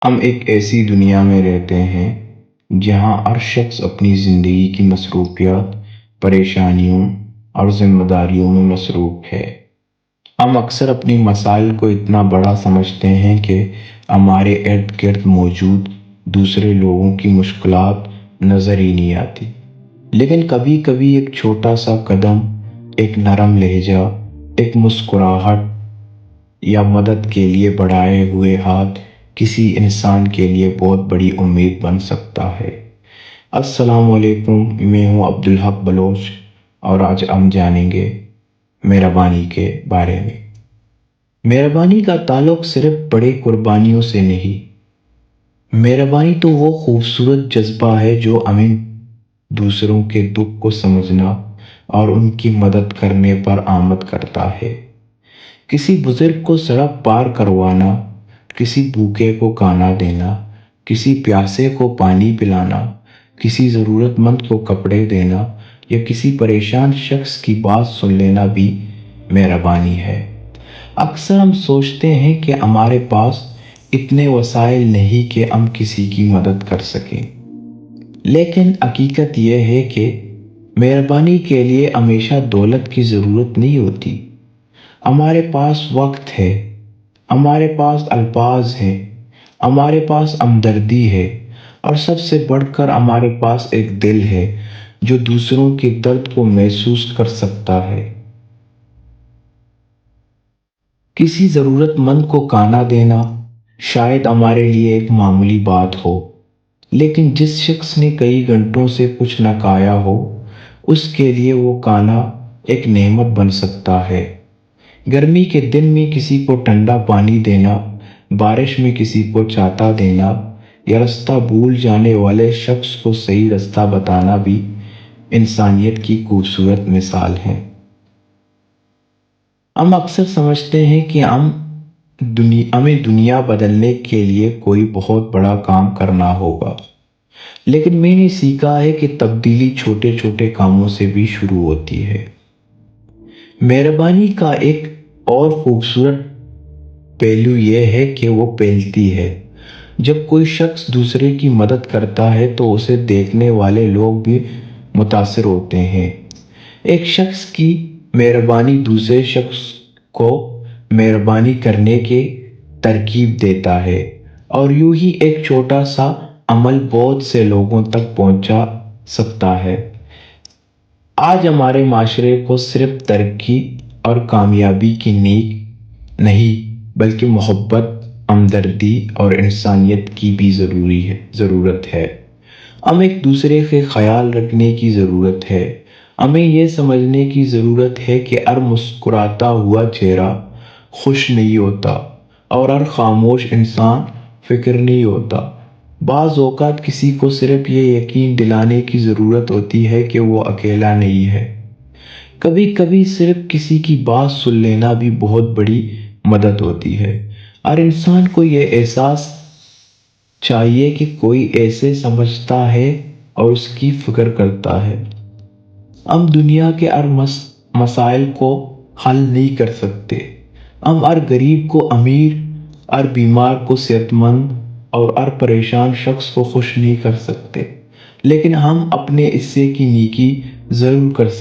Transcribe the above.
ہم ایک ایسی دنیا میں رہتے ہیں جہاں ہر شخص اپنی زندگی کی مصروفیات، پریشانیوں اور ذمہ داریوں میں مصروف ہے۔ ہم اکثر اپنی مسائل کو اتنا بڑا سمجھتے ہیں کہ ہمارے ارد گرد موجود دوسرے لوگوں کی مشکلات نظر ہی نہیں آتی۔ لیکن کبھی کبھی ایک چھوٹا سا قدم، ایک نرم لہجہ، ایک مسکراہٹ یا مدد کے لیے بڑھائے ہوئے ہاتھ کسی انسان کے لیے بہت بڑی امید بن سکتا ہے۔ السلام علیکم، میں ہوں عبدالحق بلوچ اور آج ہم جانیں گے مہربانی کے بارے میں۔ مہربانی کا تعلق صرف بڑے قربانیوں سے نہیں۔ مہربانی تو وہ خوبصورت جذبہ ہے جو ہمیں دوسروں کے دکھ کو سمجھنا اور ان کی مدد کرنے پر آمد کرتا ہے۔ کسی بزرگ کو سڑک پار کروانا، کسی بھوکے کو کھانا دینا، کسی پیاسے کو پانی پلانا، کسی ضرورت مند کو کپڑے دینا یا کسی پریشان شخص کی بات سن لینا بھی مہربانی ہے۔ اکثر ہم سوچتے ہیں کہ ہمارے پاس اتنے وسائل نہیں کہ ہم کسی کی مدد کر سکیں، لیکن حقیقت یہ ہے کہ مہربانی کے لیے ہمیشہ دولت کی ضرورت نہیں ہوتی۔ ہمارے پاس وقت ہے، ہمارے پاس الفاظ ہیں، ہمارے پاس ہمدردی ہے اور سب سے بڑھ کر ہمارے پاس ایک دل ہے جو دوسروں کے درد کو محسوس کر سکتا ہے۔ کسی ضرورت مند کو کھانا دینا شاید ہمارے لیے ایک معمولی بات ہو، لیکن جس شخص نے کئی گھنٹوں سے کچھ نہ کھایا ہو، اس کے لیے وہ کھانا ایک نعمت بن سکتا ہے۔ گرمی کے دن میں کسی کو ٹھنڈا پانی دینا، بارش میں کسی کو چھاتا دینا یا راستہ بھول جانے والے شخص کو صحیح راستہ بتانا بھی انسانیت کی خوبصورت مثال ہے۔ ہم اکثر سمجھتے ہیں کہ ہمیں دنیا بدلنے کے لیے کوئی بہت بڑا کام کرنا ہوگا، لیکن میں نے سیکھا ہے کہ تبدیلی چھوٹے چھوٹے کاموں سے بھی شروع ہوتی ہے۔ مہربانی کا ایک اور خوبصورت پہلو یہ ہے کہ وہ پھیلتی ہے۔ جب کوئی شخص دوسرے کی مدد کرتا ہے تو اسے دیکھنے والے لوگ بھی متاثر ہوتے ہیں۔ ایک شخص کی مہربانی دوسرے شخص کو مہربانی کرنے کی ترغیب دیتا ہے اور یوں ہی ایک چھوٹا سا عمل بہت سے لوگوں تک پہنچا سکتا ہے۔ آج ہمارے معاشرے کو صرف ترقی اور کامیابی کی نیک نہیں بلکہ محبت، ہمدردی اور انسانیت کی بھی ضرورت ہے۔ ہمیں ایک دوسرے کا خیال رکھنے کی ضرورت ہے۔ ہمیں یہ سمجھنے کی ضرورت ہے کہ ہر مسکراتا ہوا چہرہ خوش نہیں ہوتا اور ہر خاموش انسان فقیر نہیں ہوتا۔ بعض اوقات کسی کو صرف یہ یقین دلانے کی ضرورت ہوتی ہے کہ وہ اکیلا نہیں ہے۔ کبھی کبھی صرف کسی کی بات سن لینا بھی بہت بڑی مدد ہوتی ہے۔ ہر انسان کو یہ احساس چاہیے کہ کوئی اسے سمجھتا ہے اور اس کی فکر کرتا ہے۔ ہم دنیا کے ہر مسائل کو حل نہیں کر سکتے۔ ہم ہر غریب کو امیر، ہر بیمار کو صحت مند اور ہر پریشان شخص کو خوش نہیں کر سکتے، لیکن ہم اپنے حصے کی نیکی ضرور کر سکتے ہیں۔